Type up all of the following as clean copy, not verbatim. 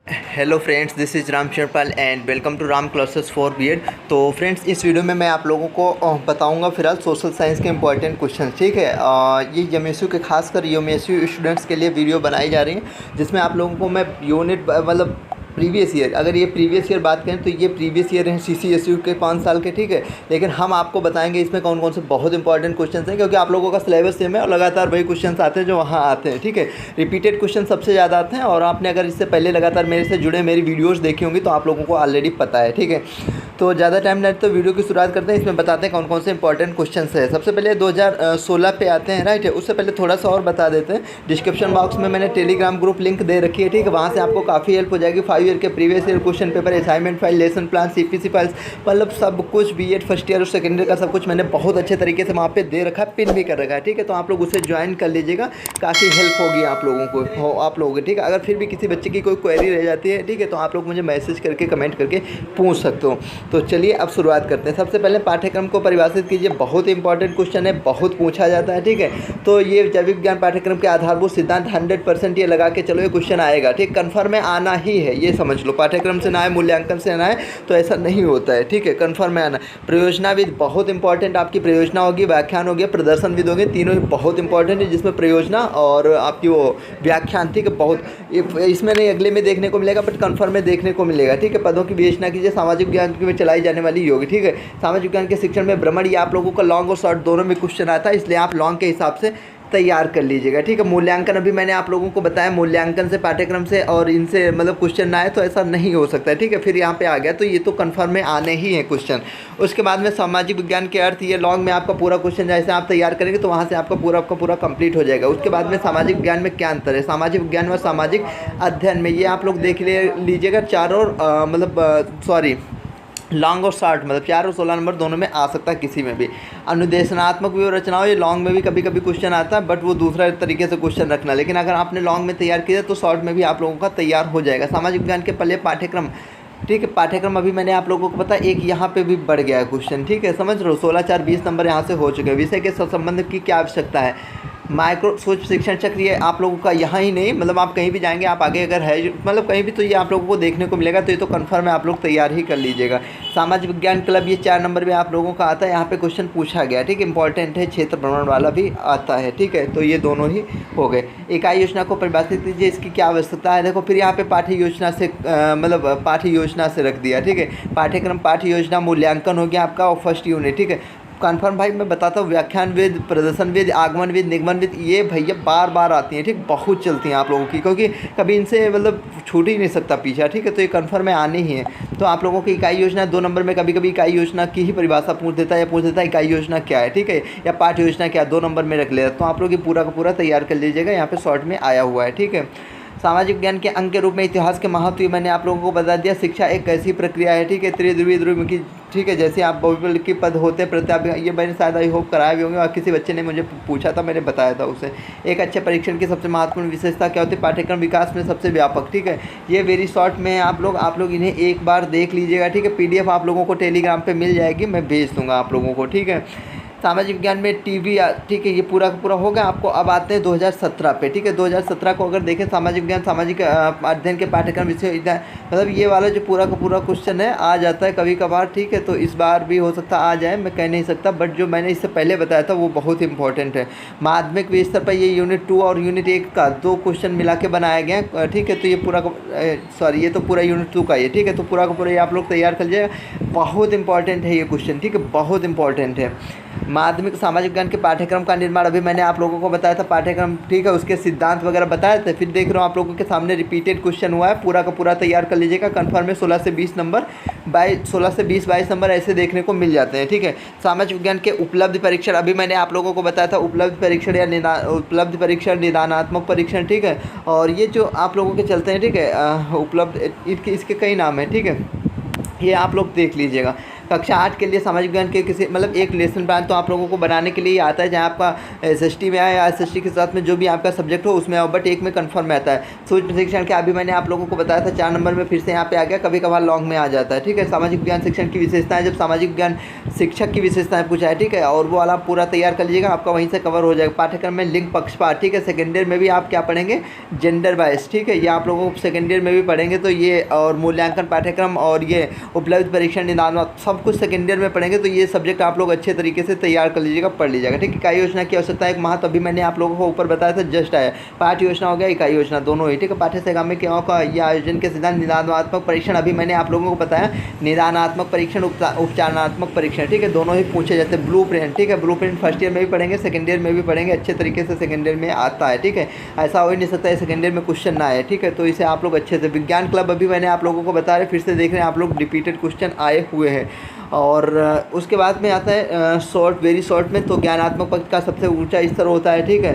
Hello friends, this is Ram Sharpal and welcome to Ram classes for BEd. तो friends, इस video में मैं आप लोगों को बताऊंगा फिलहाल सोशल साइंस के इंपॉर्टेंट क्वेश्चन। ठीक है, ये एमएसयू के खासकर एमएसयू स्टूडेंट्स के लिए वीडियो बनाई जा रही है, जिसमें आप लोगों को मैं यूनिट मतलब प्रीवियस ईयर, अगर ये प्रीवियस ईयर बात करें तो ये प्रीवियस ईयर हैं सीसीएसयू के 5 साल के। ठीक है, लेकिन हम आपको बताएंगे इसमें कौन कौन से बहुत इंपॉर्टेंट क्वेश्चन हैं, क्योंकि आप लोगों का सिलेबस सेम है और लगातार वही क्वेश्चन आते हैं जो वहाँ आते हैं। ठीक है, रिपीटेड क्वेश्चन सबसे ज़्यादा आते हैं और आपने अगर इससे पहले लगातार मेरे से जुड़े मेरी वीडियोज़ देखी होंगी तो आप लोगों को ऑलरेडी पता है। ठीक है, तो ज़्यादा टाइम नहीं तो वीडियो की शुरुआत करते हैं। इसमें बताते हैं कौन कौन से इंपॉर्टेंट क्वेश्चन है। सबसे पहले 2016 पे आते हैं, राइट है। उससे पहले थोड़ा सा और बता देते हैं। डिस्क्रिप्शन बॉक्स में मैंने टेलीग्राम ग्रुप लिंक दे रखी है। ठीक है, वहाँ से आपको काफ़ी हेल्प हो जाएगी। 5 ईयर के previous year question paper, assignment file, lesson plan, CPC files, मतलब सब कुछ बीएड फर्स्ट ईयर और सेकेंड ईयर का सब कुछ मैंने बहुत अच्छे तरीके से वहाँ पे दे रखा है, पिन भी कर रखा है। ठीक है, तो आप लोग उसे ज्वाइन कर लीजिएगा, काफ़ी हेल्प होगी आप लोगों को। ठीक है, अगर फिर भी किसी बच्चे की कोई क्वेरी रह जाती है, ठीक है, तो आप लोग मुझे मैसेज करके कमेंट करके पूछ सकते हो। तो चलिए अब शुरुआत करते हैं। सबसे पहले पाठ्यक्रम को परिभाषित कीजिए। बहुत इंपॉर्टेंट क्वेश्चन है, बहुत पूछा जाता है। ठीक है, तो ये जैविक विज्ञान पाठ्यक्रम के आधारभूत सिद्धांत 100% ये लगा के चलो ये क्वेश्चन आएगा। ठीक, कन्फर्म में आना ही है, ये समझ लो। पाठ्यक्रम से ना आए, मूल्यांकन से ना आए तो ऐसा नहीं होता है। ठीक है, कन्फर्म में आना। प्रयोजनाविद बहुत इंपॉर्टेंट, आपकी प्रयोजना होगी, व्याख्यान होगी, प्रदर्शनविद होगी, तीनों ही बहुत इंपॉर्टेंट है, जिसमें प्रयोजना और आपकी वो व्याख्यान, ठीक है, बहुत इसमें नहीं अगले में देखने को मिलेगा, बट कन्फर्म में देखने को मिलेगा। ठीक है, पदों की विवेचना कीजिए। सामाजिक विज्ञान में चलाई जाने वाली होगी। ठीक है, सामाजिक विज्ञान के शिक्षण में भ्रमण, ये आप लोगों का लॉन्ग और शॉर्ट दोनों में क्वेश्चन आता है, इसलिए आप लॉन्ग के हिसाब से तैयार कर लीजिएगा। ठीक है, मूल्यांकन अभी मैंने आप लोगों को बताया, मूल्यांकन से पाठ्यक्रम से और इनसे मतलब क्वेश्चन ना आए तो ऐसा नहीं हो सकता है। ठीक है, फिर यहाँ पे आ गया तो ये तो कन्फर्म में आने ही है क्वेश्चन। उसके बाद में सामाजिक विज्ञान के अर्थ, ये लॉन्ग में आपका पूरा क्वेश्चन जैसे आप तैयार करेंगे तो वहाँ से आपका पूरा कंप्लीट हो जाएगा। उसके बाद में सामाजिक विज्ञान में क्या अंतर है, सामाजिक विज्ञान व सामाजिक अध्ययन में, ये आप लोग देख लीजिएगा। लॉन्ग और शॉर्ट मतलब 4 और 16 नंबर दोनों में आ सकता है, किसी में भी। अनुदेशनात्मक व्यूहरचनाओं, ये लॉन्ग में भी कभी कभी क्वेश्चन आता है, बट वो दूसरा तरीके से क्वेश्चन रखना, लेकिन अगर आपने लॉन्ग में तैयार किया तो शॉर्ट में भी आप लोगों का तैयार हो जाएगा। सामाजिक विज्ञान के पहले पाठ्यक्रम, ठीक है, पाठ्यक्रम अभी मैंने आप लोगों को पता एक यहाँ पे भी बढ़ गया है क्वेश्चन। ठीक है, समझ रहे हो, 16/4/20 नंबर यहाँ से हो चुके हैं। विषय के संबंध की क्या आवश्यकता है, माइक्रो सूक्ष्म शिक्षण चक्र, ये आप लोगों का यहाँ ही नहीं, मतलब आप कहीं भी जाएंगे, आप आगे अगर है मतलब कहीं भी तो ये आप लोगों को देखने को मिलेगा, तो ये तो कन्फर्म है, आप लोग तैयार ही कर लीजिएगा। सामाजिक विज्ञान क्लब, ये 4 नंबर में आप लोगों का आता है, यहाँ पे क्वेश्चन पूछा गया। ठीक है, इंपॉर्टेंट है। क्षेत्र भ्रमण वाला भी आता है। ठीक है, तो ये दोनों ही हो गए। इकाई योजना को परिभाषित कीजिए, इसकी क्या आवश्यकता है। देखो फिर यहाँ पे पाठ्य योजना से मतलब पाठ्य योजना से रख दिया। ठीक है, पाठ्यक्रम, पाठ्य योजना, मूल्यांकन हो गया आपका और फर्स्ट यूनिट। ठीक है, कन्फर्म भाई मैं बताता हूँ, व्याख्यान विद, प्रदर्शन विद, आगमन विद, निगमन विद, ये भैया बार बार आती हैं। ठीक, बहुत चलती हैं आप लोगों की, क्योंकि कभी इनसे मतलब छूट ही नहीं सकता पीछा। ठीक है, तो ये कन्फर्म में आने ही है। तो आप लोगों की इकाई योजना 2 नंबर में कभी कभी इकाई योजना की ही परिभाषा पूछ देता है, या पूछ देता है इकाई योजना क्या है। ठीक है, या पाठ्य योजना क्या है, 2 नंबर में रख लेता, तो आप लोग ये पूरा का पूरा तैयार कर लीजिएगा, यहाँ पे शॉर्ट में आया हुआ है। ठीक है, सामाजिक विज्ञान के अंग के रूप में इतिहास के महत्व, ये मैंने आप लोगों को बता दिया। शिक्षा एक कैसी प्रक्रिया है। ठीक है, त्रिध्रुवी ध्रुवीमुखी, ठीक है, जैसे आप बहुविकल्प के पद होते हैं, प्रत्याभ्यास, ये मैंने शायद आई होप कराए भी होंगे, और किसी बच्चे ने मुझे पूछा था, मैंने बताया था उसे। एक अच्छे परीक्षण की सबसे महत्वपूर्ण विशेषता क्या होती है, पाठ्यक्रम विकास में सबसे व्यापक। ठीक है, ये वेरी शॉर्ट में आप लोग इन्हें एक बार देख लीजिएगा। ठीक है, PDF आप लोगों को टेलीग्राम पर मिल जाएगी, मैं भेज दूँगा आप लोगों को। ठीक है, सामाजिक विज्ञान में टीवी, ठीक है, ये पूरा का पूरा हो गया आपको। अब आते हैं 2017 पे। ठीक है, 2017 को अगर देखें, सामाजिक विज्ञान सामाजिक अध्ययन के पाठ्यक्रम विषय, मतलब ये वाला जो पूरा का पूरा क्वेश्चन है आ जाता है कभी कभार। ठीक है, तो इस बार भी हो सकता आ जाए, मैं कह नहीं सकता, बट जो मैंने इससे पहले बताया था वो बहुत इंपॉर्टेंट है। माध्यमिक स्तर पर ये यूनिट 2 और यूनिट 1 का 2 क्वेश्चन मिला के बनाया गया। ठीक है, तो ये पूरा ये तो पूरा यूनिट 2 का ये। ठीक है, तो पूरा का पूरा ये आप लोग तैयार कर लीजिएगा, बहुत इंपॉर्टेंट है ये क्वेश्चन। ठीक है, बहुत इंपॉर्टेंट है। माध्यमिक सामाजिक विज्ञान के पाठ्यक्रम का निर्माण, अभी मैंने आप लोगों को बताया था पाठ्यक्रम। ठीक है, उसके सिद्धांत वगैरह बताए थे। फिर देख रहा हूँ आप लोगों के सामने रिपीटेड क्वेश्चन हुआ है, पूरा का पूरा तैयार कर लीजिएगा। कन्फर्म में 16 से 20 नंबर, 16 से 20-22 नंबर ऐसे देखने को मिल जाते हैं। ठीक है, सामाजिक विज्ञान के उपलब्धि परीक्षण, अभी मैंने आप लोगों को बताया था उपलब्धि परीक्षण या उपलब्धि परीक्षण, निदानात्मक परीक्षण। ठीक है, और ये जो आप लोगों के चलते हैं, ठीक है, उपलब्ध, इसके कई नाम हैं। ठीक है, ये आप लोग देख लीजिएगा। कक्षा 8 के लिए सामाजिक विज्ञान के किसी मतलब एक लेसन प्लान तो आप लोगों को बनाने के लिए आता है, जहाँ आपका SST में आए या SST के साथ में जो भी आपका सब्जेक्ट हो उसमें आओ, बट एक में कन्फर्म में आता है। सूक्ष्म शिक्षण क्या अभी मैंने आप लोगों को बताया था 4 नंबर में, फिर से यहाँ पे आ गया, कभी कभार लॉन्ग में आ जाता है। ठीक है, सामाजिक विज्ञान शिक्षण की विशेषताएं, जब सामाजिक विज्ञान शिक्षक की विशेषताएं पूछा है, ठीक है, और वो वाला पूरा तैयार कर लीजिएगा, आपका वहीं से कवर हो जाएगा। पाठ्यक्रम में लिंग पक्षपात, ठीक है, सेकेंड ईयर में भी आप क्या पढ़ेंगे, जेंडर बायस, ठीक है, ये आप लोगों को सेकेंड ईयर में भी पढ़ेंगे। तो ये और मूल्यांकन पाठ्यक्रम और ये उपलब्ध परीक्षण निदान सब कुछ सेकेंड ईयर में पढ़ेंगे। तो ये सब्जेक्ट आप लोग अच्छे तरीके से तैयार कर लीजिएगा, पढ़ लीजिएगा। ठीक है, इकाई योजना की आवश्यकता एक माह, तो अभी मैंने आप लोगों को ऊपर बताया था, जस्ट आया। पाठ्य योजना हो गया, इकाई योजना दोनों ही। ठीक है, पाठ्य संगामी क्रियाओं का ये आयोजन के सिद्धांत, निदानात्मक परीक्षण अभी मैंने आप लोगों को बताया, निदानात्मक परीक्षण, उपचारात्मक परीक्षण, ठीक है, दोनों ही पूछे जाते हैं। ब्लू प्रिंट, ठीक है, ब्लू प्रिंट फर्स्ट ईयर में भी पढ़ेंगे, सेकेंड ईयर में भी पढ़ेंगे, अच्छे तरीके से सेकेंड ईयर में आता है। ठीक है, ऐसा हो ही नहीं सकता है सेकेंड ईयर में क्वेश्चन ना आए। ठीक है, तो इसे आप लोग अच्छे से, विज्ञान क्लब अभी मैंने आप लोगों को बता रहे, फिर से देख रहे हैं आप लोग, रिपीटेड क्वेश्चन आए हुए हैं। और उसके बाद में आता है शॉर्ट, वेरी शॉर्ट में, तो ज्ञानात्मक पक्ष का सबसे ऊंचा स्तर होता है। ठीक है,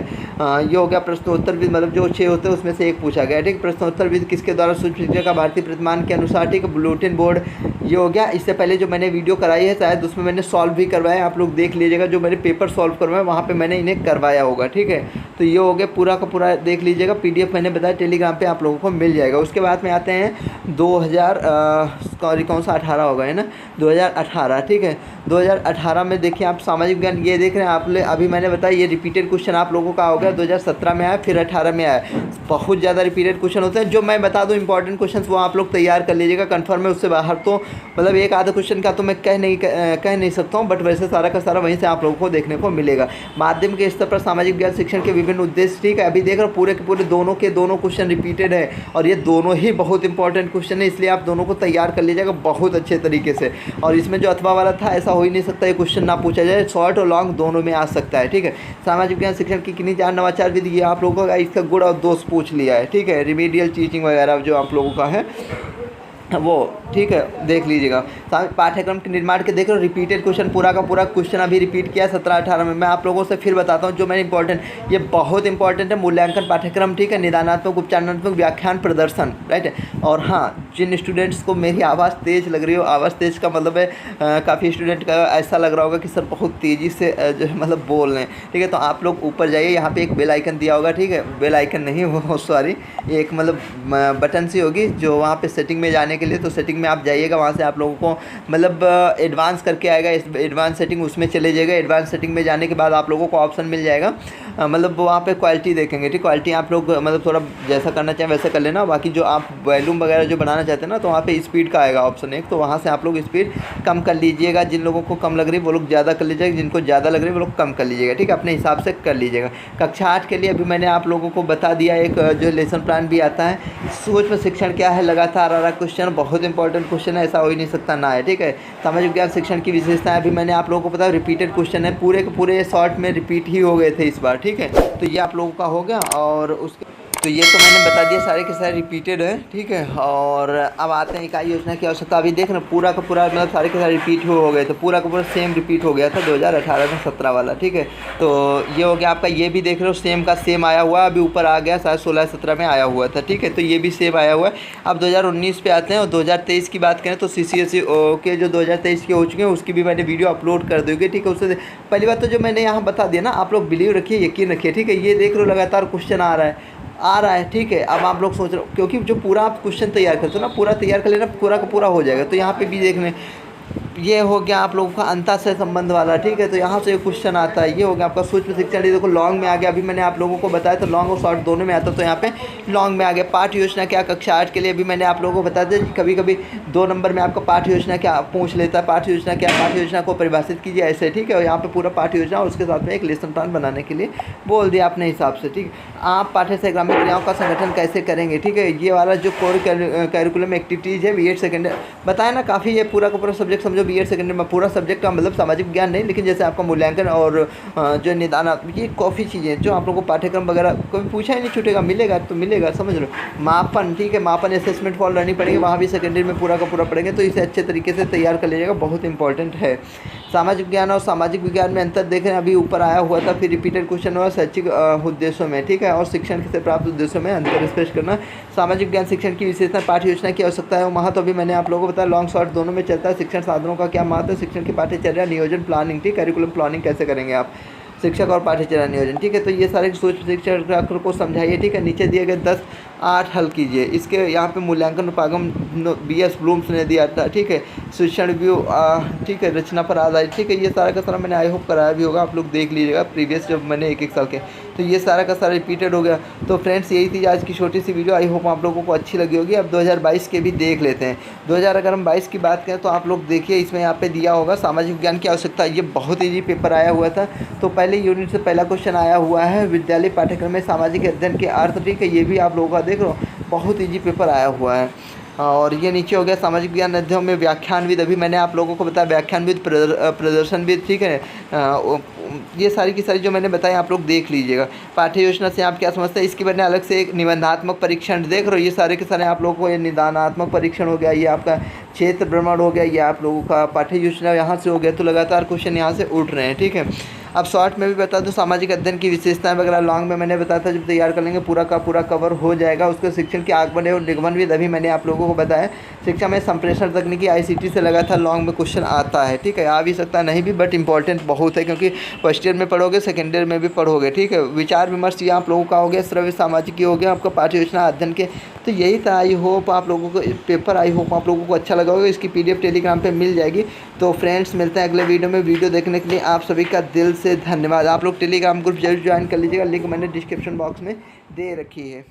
ये हो गया प्रश्नोत्तर विधि, मतलब जो 6 होते हैं उसमें से एक पूछा गया। ठीक, प्रश्नोत्तर विधि किसके द्वारा, सूक्ष्म शिक्षा का भारतीय प्रतिमान के अनुसार। ठीक है, बुलेटिन बोर्ड ये हो गया। इससे पहले जो मैंने वीडियो कराई है शायद उसमें मैंने सॉल्व भी करवाया, आप लोग देख लीजिएगा, जो मैंने पेपर सॉल्व करवाया वहाँ पे मैंने इन्हें करवाया होगा। ठीक है, तो ये हो गया, पूरा का पूरा देख लीजिएगा, PDF मैंने बताया टेलीग्राम पे आप लोगों को मिल जाएगा। उसके बाद में आते हैं 2000 कौन सा 18 होगा, है ना, 2018। ठीक है, 2018 में देखिए आप सामाजिक विज्ञान ये देख रहे हैं आप ले, अभी मैंने बताया ये रिपीटेड क्वेश्चन आप लोगों का हो गया, 2017 में आया, फिर 18 में आया। बहुत ज़्यादा रिपीटेड क्वेश्चन होते हैं, जो मैं बता दूं इंपॉर्टेंट क्वेश्चन वो आप लोग तैयार कर लीजिएगा, कन्फर्म है। उससे बाहर तो मतलब एक आधा क्वेश्चन का तो मैं कह नहीं सकता हूँ, बट वैसे सारा का सारा वहीं से आप लोगों को देखने को मिलेगा। माध्यम के स्तर पर सामाजिक विज्ञान शिक्षण के विभिन्न उद्देश्य, ठीक है, अभी देख रहे हो पूरे के पूरे दोनों क्वेश्चन रिपीटेड है, और ये दोनों ही बहुत इंपॉर्टेंट क्वेश्चन है, इसलिए आप दोनों को तैयार कर लीजिएगा बहुत अच्छे तरीके से। और इसमें जो अथवा वाला था, ऐसा हो ही नहीं सकता ये क्वेश्चन ना पूछा जाए, शॉर्ट और लॉन्ग दोनों में आ सकता है। ठीक है, सामाजिक विज्ञान शिक्षण की किन्हीं 4 नवाचार विधि, ये आप लोगों का इसका गुण और दोष पूछ लिया है। ठीक है, रिमीडियल टीचिंग वगैरह जो आप लोगों का है वो, ठीक है, देख लीजिएगा। पाठ्यक्रम के निर्माण के देख रहे हो, रिपीटेड क्वेश्चन, पूरा का पूरा क्वेश्चन अभी रिपीट किया 17-18 में। मैं आप लोगों से फिर बताता हूँ जो मैंने इंपॉर्टेंट, ये बहुत इंपॉर्टेंट है, मूल्यांकन पाठ्यक्रम। ठीक है, निदानात्मक, उपचारात्मक, व्याख्यान, प्रदर्शन, राइट है। और हाँ, जिन स्टूडेंट्स को मेरी आवाज़ तेज़ लग रही हो, आवाज़ तेज़ का मतलब है काफ़ी स्टूडेंट का ऐसा लग रहा होगा कि सर बहुत तेज़ी से जो है मतलब बोल रहे हैं। ठीक है, तो आप लोग ऊपर जाइए, यहाँ पे एक बेल आइकन दिया होगा। ठीक है, बेल आइकन नहीं, वो सॉरी, एक मतलब बटन सी होगी जो वहाँ पे सेटिंग में जाने के लिए, तो सेटिंग में आप जाइएगा, वहाँ से आप लोगों को मतलब एडवांस करके आएगा, इस एडवांस सेटिंग उसमें चले जाइएगा। एडवांस सेटिंग में जाने के बाद आप लोगों को ऑप्शन मिल जाएगा, मतलब वहाँ पे क्वालिटी देखेंगे। ठीक, क्वालिटी आप लोग मतलब थोड़ा जैसा करना चाहें वैसे कर लेना, बाकी जो आप वॉल्यूम वगैरह जो बढ़ाना चाहते हैं ना, तो वहाँ पे स्पीड का आएगा ऑप्शन एक, तो वहाँ से आप लोग स्पीड कम कर लीजिएगा। जिन लोगों को कम लग रही है वो लोग ज़्यादा कर लीजिएगा, जिनको ज़्यादा लग रही है वो लोग कम कर लीजिएगा। ठीक है, अपने हिसाब से कर लीजिएगा। कक्षा 8 के लिए अभी मैंने आप लोगों को बता दिया, एक जो लेसन प्लान भी आता है। सूक्ष्म शिक्षण क्या है, लगातार आ रहा क्वेश्चन, बहुत इंपॉर्टेंट क्वेश्चन है, ऐसा हो ही नहीं सकता ना है। ठीक है, सामाजिक विज्ञान शिक्षण की विशेषताएं अभी मैंने आप लोगों को बताया, रिपीटेड क्वेश्चन है, पूरे के पूरे शॉर्ट में रिपीट ही हो गए थे इस बार। ठीक है, तो ये आप लोगों का हो गया। और उसके तो ये तो मैंने बता दिया, सारे के सारे रिपीटेड है। ठीक है, और अब आते हैं इकाई योजना की आवश्यकता। अभी देख रहे पूरा का पूरा मतलब सारे के सारे रिपीट हो गए, तो पूरा का पूरा सेम रिपीट हो गया था 2018 में 17 वाला। ठीक है, तो ये हो गया आपका, ये भी देख रहे हो सेम का सेम आया हुआ, अभी ऊपर आ गया, शायद 16-17 में आया हुआ था। ठीक है, तो ये भी सेम आया हुआ है। अब 2019 पे आते हैं, और 2023 की बात करें तो CCSE के जो 2023 के हो चुके हैं उसकी भी मैंने वीडियो अपलोड कर दूँगी। ठीक है, उससे पहली बात तो जो मैंने यहाँ बता दिया ना, आप लोग बिलीव रखिए, यकीन रखिए। ठीक है, ये देख लो लगातार क्वेश्चन आ रहा है। ठीक है, अब आप लोग सोच रहे हो, क्योंकि जो पूरा आप क्वेश्चन तैयार करते हो ना, पूरा तैयार कर लेना, पूरा का पूरा हो जाएगा। तो यहाँ पे भी देखने, ये हो गया आप लोगों का अंतर से संबंध वाला। ठीक है, तो यहाँ से एक क्वेश्चन आता है, ये हो गया आपका सूक्ष्म शिक्षण। देखो लॉन्ग में आ गया, अभी मैंने आप लोगों को बताया तो लॉन्ग और शॉर्ट दोनों में आता, तो यहाँ पे लॉन्ग में आ गया। पाठ्य योजना क्या, कक्षा 8 के लिए अभी मैंने आप लोगों को बता दिया, कभी कभी 2 नंबर में आपका पाठ्य योजना क्या पूछ लेता है। पाठ्य योजना क्या, पाठ्य योजना को परिभाषित कीजिए ऐसे। ठीक है, और यहाँ पे पूरा पाठ्य योजना और उसके साथ में एक लेसन प्लान बनाने के लिए बोल दिया अपने हिसाब से। ठीक, आप पाठ्य से ग्रामीण क्रियाओं का संगठन कैसे करेंगे। ठीक है, ये वाला जो कोर कैरिकुलम एक्टिविटीज़ है B.Ed सेकेंड बताया ना, काफ़ी ये पूरा का पूरा सब्जेक्ट समझो B.Ed सेकेंड में, पूरा सब्जेक्ट का मतलब सामाजिक विज्ञान नहीं, लेकिन जैसे आपका मूल्यांकन और जो निदान, ये काफ़ी चीज़ें जो आप लोगों को पाठ्यक्रम वगैरह कोई पूछा ही नहीं छूटेगा, मिलेगा तो मिलेगा, समझ लो। मापन, ठीक है, मापन असेसमेंट फॉर लर्निंग पढ़ेंगे, वहाँ भी सेकेंडरी में पूरा का पूरा पढ़ेंगे, तो इसे अच्छे तरीके से तैयार कर लीजिएगा, बहुत इंपॉर्टेंट है। सामाजिक विज्ञान और सामाजिक विज्ञान में अंतर देखें, अभी ऊपर आया हुआ था, फिर रिपीटेड क्वेश्चन हुआ शैक्षिक उद्देश्यों में। ठीक है, और शिक्षण से प्राप्त उद्देश्यों में अंतर स्पष्ट करना। सामाजिक विज्ञान शिक्षण की विशेषता, पाठ्य योजना की आवश्यकता है वहाँ, तो अभी मैंने आप लोगों को बताया लॉन्ग शॉर्ट दोनों में चलता है। शिक्षण साधनों छात्रों का क्या महत्व है, शिक्षण की पाठ्यचर्या नियोजन प्लानिंग, ठीक, करिकुलम प्लानिंग कैसे करेंगे आप, शिक्षक और पाठ्यचर्या नियोजन, ठीक है। तो ये सारे सूक्ष्म शिक्षण को समझाइए, ठीक है। नीचे दिए गए 10 8 हल कीजिए। इसके यहाँ पे मूल्यांकन उपागम BS ब्लूम्स ने दिया था, ठीक है। शिक्षण व्यू, ठीक है, रचना पर आधारित, ठीक है। ये सारा का सारा मैंने आई होप कराया भी होगा, आप लोग देख लीजिएगा प्रीवियस जब मैंने एक साल के, तो ये सारा का सारा रिपीटेड हो गया। तो फ्रेंड्स यही थी आज की छोटी सी वीडियो, आई होप आप लोगों को अच्छी लगी होगी। अब 2022 के भी देख लेते हैं। 2000 अगर हम 22 की बात करें तो आप लोग देखिए, इसमें यहाँ पे दिया होगा सामाजिक विज्ञान की आवश्यकता, ये बहुत ईजी पेपर आया हुआ था। तो पहले यूनिट से पहला क्वेश्चन आया हुआ है, विद्यालय पाठ्यक्रम में सामाजिक अध्ययन के अर्थ, ठीक है। ये भी आप लोगों का देख लो, बहुत ईजी पेपर आया हुआ है। और ये नीचे हो गया सामाजिक विज्ञान अध्ययन में व्याख्यानविद, अभी मैंने आप लोगों को बताया व्याख्यानविद, प्रदर्शनविद, ठीक है। ये सारी की सारी जो मैंने बताया आप लोग देख लीजिएगा। पाठ्य योजना से आप क्या समझते हैं, इसकी मैंने अलग से एक निबंधात्मक परीक्षण देख रहे हो, ये सारे के सारे आप लोगों को, ये निदानात्मक परीक्षण हो गया, ये आपका क्षेत्र भ्रमण हो गया, ये आप लोगों का पाठ्य योजना यहाँ से हो गया। तो लगातार क्वेश्चन यहाँ से उठ रहे हैं, ठीक है। अब शॉर्ट में भी बता दूं, सामाजिक अध्ययन की विशेषताएं वगैरह, लॉन्ग में मैंने बताया था, जब तैयार कर लेंगे पूरा का पूरा कवर हो जाएगा। उसके शिक्षण के आगमन और निगमन भी अभी मैंने आप लोगों को बताया। शिक्षा में संप्रेषण तकनीकी ICT से लगा था, लॉन्ग में क्वेश्चन आता है, ठीक है। आ भी सकता नहीं भी, बट इंपॉर्टेंट बहुत है, क्योंकि फर्स्ट ईयर में पढ़ोगे, सेकेंड ईयर में भी पढ़ोगे, ठीक है। विचार विमर्श ये आप लोगों का हो गया, श्रव्य सामाजिक हो गया आपका, पाठ्य योजना अध्ययन के। तो यही था, आई होप आप लोगों को पेपर, आई होप आप लोगों को अच्छा लगा होगा। इसकी PDF टेलीग्राम पे मिल जाएगी। तो फ्रेंड्स मिलते हैं अगले वीडियो में। वीडियो देखने के लिए आप सभी का दिल से धन्यवाद। आप लोग टेलीग्राम ग्रुप जरूर ज्वाइन कर लीजिएगा, लिंक मैंने डिस्क्रिप्शन बॉक्स में दे रखी है।